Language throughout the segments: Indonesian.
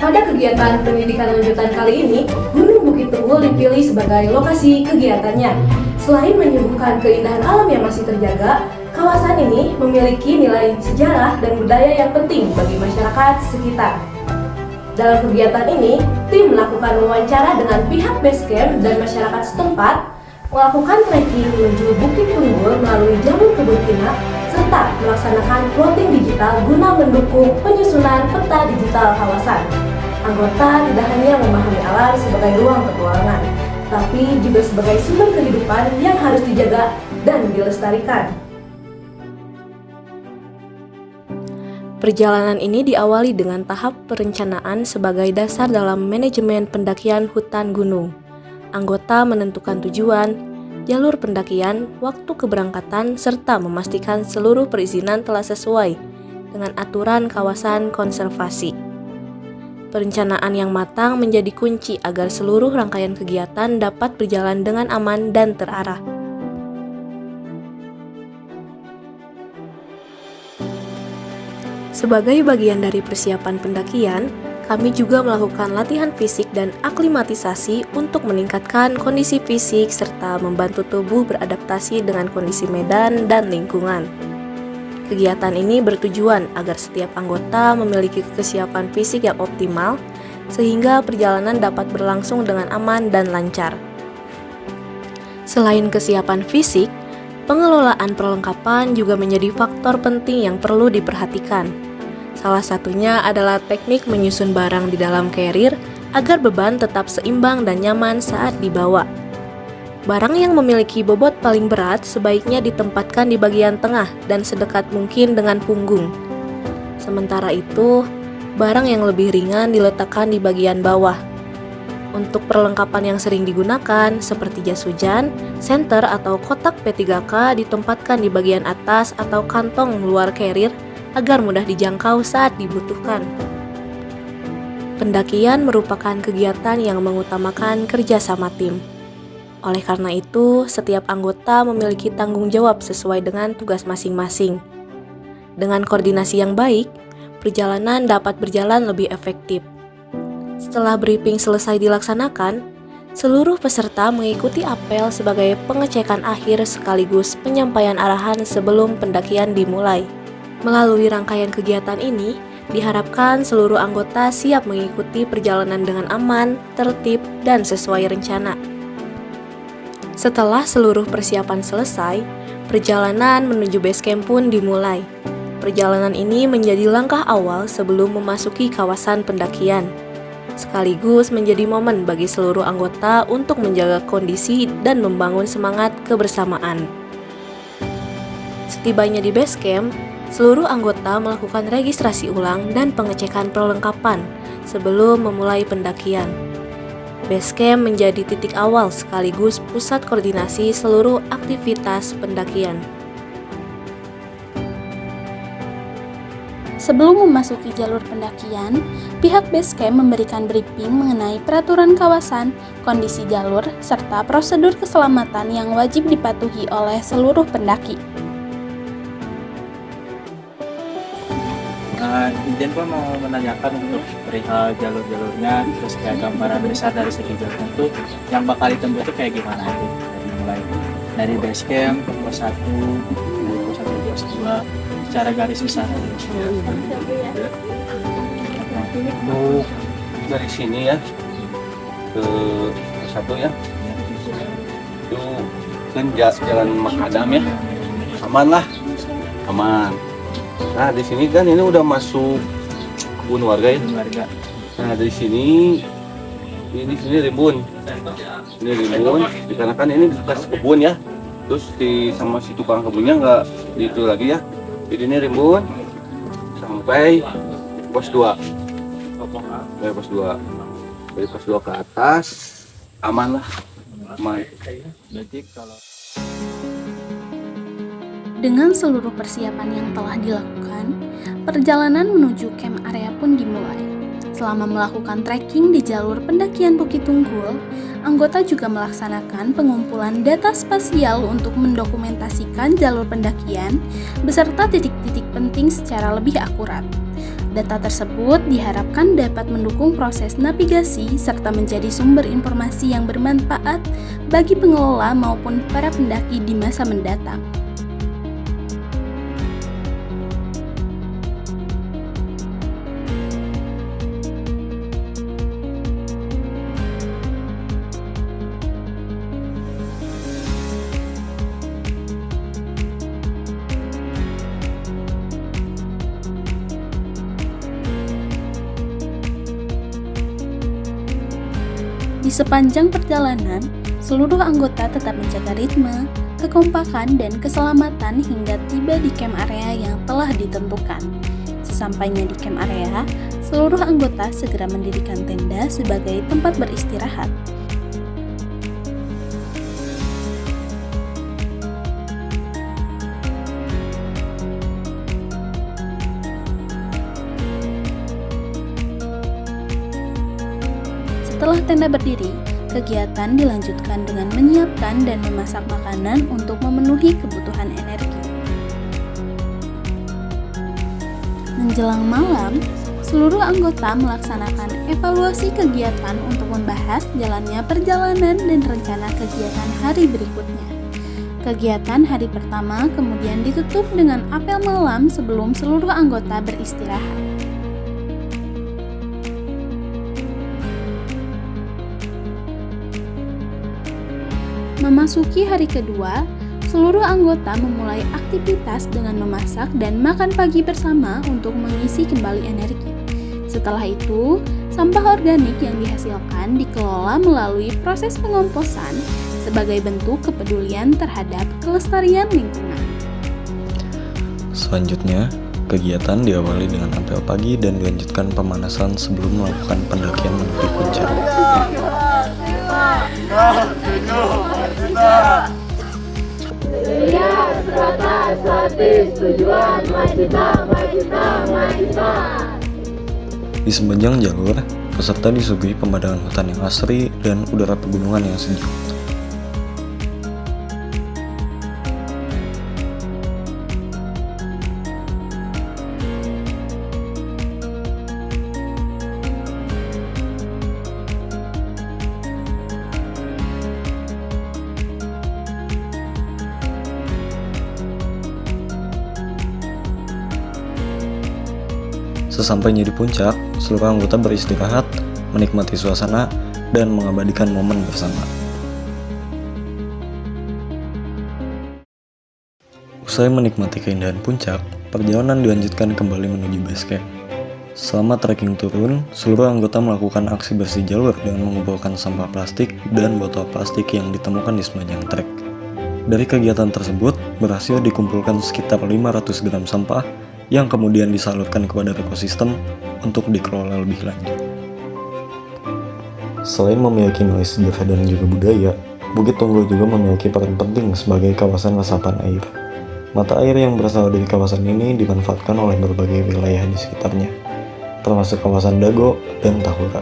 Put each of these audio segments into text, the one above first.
Pada kegiatan pendidikan lanjutan kali ini, Gunung Bukit Tunggul dipilih sebagai lokasi kegiatannya. Selain menyuguhkan keindahan alam yang masih terjaga, kawasan ini memiliki nilai sejarah dan budaya yang penting bagi masyarakat sekitar. Dalam kegiatan ini, tim melakukan wawancara dengan pihak base camp dan masyarakat setempat, melakukan trekking menuju Bukit Tunggul melalui jalur kebun pinang, serta melaksanakan plotting digital guna mendukung penyusunan peta digital kawasan. Anggota tidak hanya memahami alam sebagai ruang petualangan, tapi juga sebagai sumber kehidupan yang harus dijaga dan dilestarikan. Perjalanan ini diawali dengan tahap perencanaan sebagai dasar dalam manajemen pendakian hutan gunung. Anggota menentukan tujuan, jalur pendakian, waktu keberangkatan, serta memastikan seluruh perizinan telah sesuai dengan aturan kawasan konservasi. Perencanaan yang matang menjadi kunci agar seluruh rangkaian kegiatan dapat berjalan dengan aman dan terarah. Sebagai bagian dari persiapan pendakian, kami juga melakukan latihan fisik dan aklimatisasi untuk meningkatkan kondisi fisik serta membantu tubuh beradaptasi dengan kondisi medan dan lingkungan. Kegiatan ini bertujuan agar setiap anggota memiliki kesiapan fisik yang optimal, sehingga perjalanan dapat berlangsung dengan aman dan lancar. Selain kesiapan fisik, pengelolaan perlengkapan juga menjadi faktor penting yang perlu diperhatikan. Salah satunya adalah teknik menyusun barang di dalam carrier agar beban tetap seimbang dan nyaman saat dibawa. Barang yang memiliki bobot paling berat sebaiknya ditempatkan di bagian tengah dan sedekat mungkin dengan punggung. Sementara itu, barang yang lebih ringan diletakkan di bagian bawah. Untuk perlengkapan yang sering digunakan, seperti jas hujan, senter atau kotak P3K ditempatkan di bagian atas atau kantong luar carrier agar mudah dijangkau saat dibutuhkan. Pendakian merupakan kegiatan yang mengutamakan kerjasama tim. Oleh karena itu, setiap anggota memiliki tanggung jawab sesuai dengan tugas masing-masing. Dengan koordinasi yang baik, perjalanan dapat berjalan lebih efektif. Setelah briefing selesai dilaksanakan, seluruh peserta mengikuti apel sebagai pengecekan akhir sekaligus penyampaian arahan sebelum pendakian dimulai. Melalui rangkaian kegiatan ini, diharapkan seluruh anggota siap mengikuti perjalanan dengan aman, tertib, dan sesuai rencana. Setelah seluruh persiapan selesai, perjalanan menuju base camp pun dimulai. Perjalanan ini menjadi langkah awal sebelum memasuki kawasan pendakian, sekaligus menjadi momen bagi seluruh anggota untuk menjaga kondisi dan membangun semangat kebersamaan. Setibanya di base camp, seluruh anggota melakukan registrasi ulang dan pengecekan perlengkapan sebelum memulai pendakian. Base camp menjadi titik awal sekaligus pusat koordinasi seluruh aktivitas pendakian. Sebelum memasuki jalur pendakian, pihak base camp memberikan briefing mengenai peraturan kawasan, kondisi jalur, serta prosedur keselamatan yang wajib dipatuhi oleh seluruh pendaki. Izin pun mau menanyakan untuk perihal jalur-jalurnya, terus kayak gambaran besar dari segi jalurnya itu yang bakal ditempuh itu kayak gimana itu, dari mulai dari base camp, pos 1, dari pos 1 ke pos 2, secara garis besar. Untuk dari sini ya ke pos 1 ya, itu kan jalan makadam ya, aman lah, aman. Nah di sini kan ini udah masuk kebun warga ya. Nah di sini rimbun. Ini rimbun dikarenakan ini bekas kebun ya. Terus sama si tukang kebunnya nggak itu lagi ya. Jadi ini rimbun sampai pos 2. Sampai pos 2. Dari pos 2 ke atas aman lah. Aman. Berarti kalau Dengan seluruh persiapan yang telah dilakukan, perjalanan menuju camp area pun dimulai. Selama melakukan trekking di jalur pendakian Bukit Tunggul, anggota juga melaksanakan pengumpulan data spasial untuk mendokumentasikan jalur pendakian beserta titik-titik penting secara lebih akurat. Data tersebut diharapkan dapat mendukung proses navigasi serta menjadi sumber informasi yang bermanfaat bagi pengelola maupun para pendaki di masa mendatang. Di sepanjang perjalanan, seluruh anggota tetap menjaga ritme, kekompakan, dan keselamatan hingga tiba di camp area yang telah ditentukan. Sesampainya di camp area, seluruh anggota segera mendirikan tenda sebagai tempat beristirahat. Setelah tenda berdiri, kegiatan dilanjutkan dengan menyiapkan dan memasak makanan untuk memenuhi kebutuhan energi. Menjelang malam, seluruh anggota melaksanakan evaluasi kegiatan untuk membahas jalannya perjalanan dan rencana kegiatan hari berikutnya. Kegiatan hari pertama kemudian ditutup dengan apel malam sebelum seluruh anggota beristirahat. Memasuki hari kedua, seluruh anggota memulai aktivitas dengan memasak dan makan pagi bersama untuk mengisi kembali energi. Setelah itu, sampah organik yang dihasilkan dikelola melalui proses pengomposan sebagai bentuk kepedulian terhadap kelestarian lingkungan. Selanjutnya, kegiatan diawali dengan apel pagi dan dilanjutkan pemanasan sebelum melakukan pendakian menuju puncak. Di sepanjang jalur, peserta disuguhi pemandangan hutan yang asri dan udara pegunungan yang sejuk. Sesampainya di puncak, seluruh anggota beristirahat, menikmati suasana, dan mengabadikan momen bersama. Usai menikmati keindahan puncak, perjalanan dilanjutkan kembali menuju base camp. Selama trekking turun, seluruh anggota melakukan aksi bersih jalur dengan mengumpulkan sampah plastik dan botol plastik yang ditemukan di sepanjang trek. Dari kegiatan tersebut, berhasil dikumpulkan sekitar 500 gram sampah yang kemudian disalurkan kepada ekosistem untuk dikelola lebih lanjut. Selain memiliki nilai sejarah dan juga budaya, Bukit Tunggul juga memiliki peran penting sebagai kawasan resapan air. Mata air yang berasal dari kawasan ini dimanfaatkan oleh berbagai wilayah di sekitarnya, termasuk kawasan Dago dan Tahura.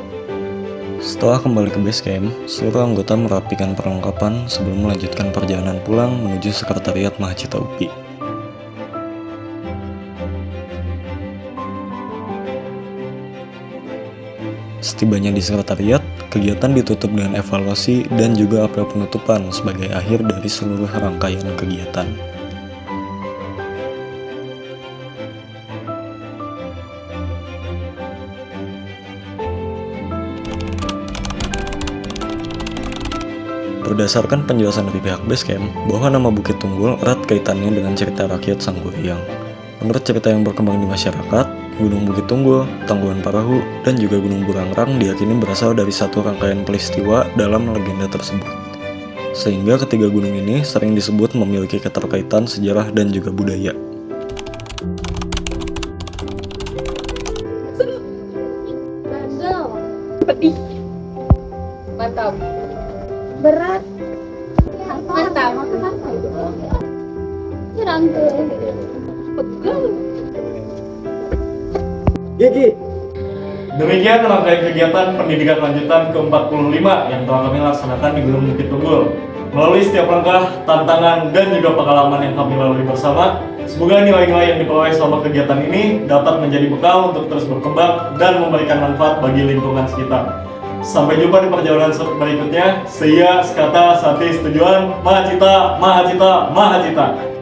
Setelah kembali ke base camp, seluruh anggota merapikan perlengkapan sebelum melanjutkan perjalanan pulang menuju sekretariat Mahacita UPI. Setibanya di sekretariat, kegiatan ditutup dengan evaluasi dan juga apel penutupan sebagai akhir dari seluruh rangkaian kegiatan. Berdasarkan penjelasan dari pihak Basecamp, bahwa nama Bukit Tunggul erat kaitannya dengan cerita rakyat Sangguriang. Menurut cerita yang berkembang di masyarakat, Gunung Bukit Tunggul, Tangguhan Parahu, dan juga Gunung Burangrang diyakini berasal dari satu rangkaian peristiwa dalam legenda tersebut. Sehingga ketiga gunung ini sering disebut memiliki keterkaitan sejarah dan juga budaya. Pedih. Mantap. Berat. Mantap. Rangkul. Pegel. Gigi. Demikian rangkaian kegiatan pendidikan lanjutan ke-45 yang telah kami laksanakan di Gunung Bukit Tunggul. Melalui setiap langkah, tantangan, dan juga pengalaman yang kami lalui bersama, semoga nilai-nilai yang diperoleh selama kegiatan ini dapat menjadi bekal untuk terus berkembang dan memberikan manfaat bagi lingkungan sekitar. Sampai jumpa di perjalanan berikutnya. Saya Skata Satis Tujuan Mahacita Mahacita Mahacita.